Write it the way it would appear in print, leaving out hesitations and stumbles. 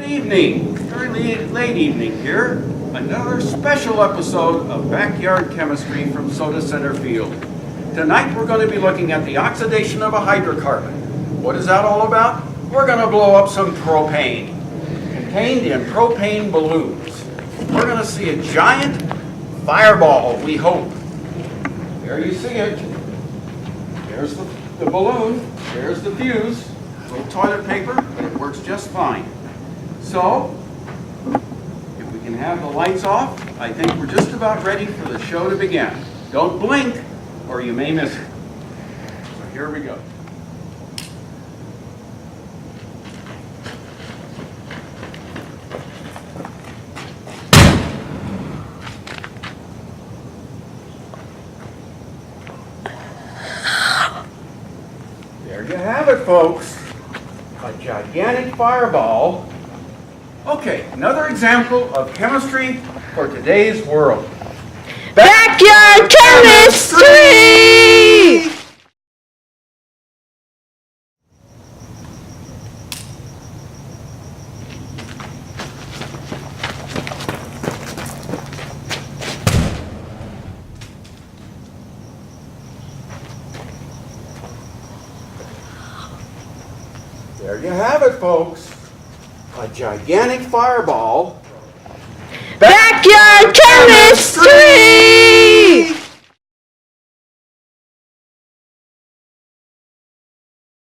evening, very late evening here. Another special episode of Backyard Chemistry from Soda Center Field. Tonight we're going to be looking at the oxidation of a hydrocarbon. What is that all about? We're going to blow up some propane, contained in propane balloons. We're going to see a giant fireball, we hope. There you see it. There's the balloon, there's the fuse. A little toilet paper, but it works just fine. So, if we can have the lights off, I think we're just about ready for the show to begin. Don't blink, or you may miss it. So here we go. There you have it, folks. A gigantic fireball. Okay, another example of chemistry for today's world. Backyard Chemistry! There you have it, folks. A gigantic fireball. Backyard Chemistry!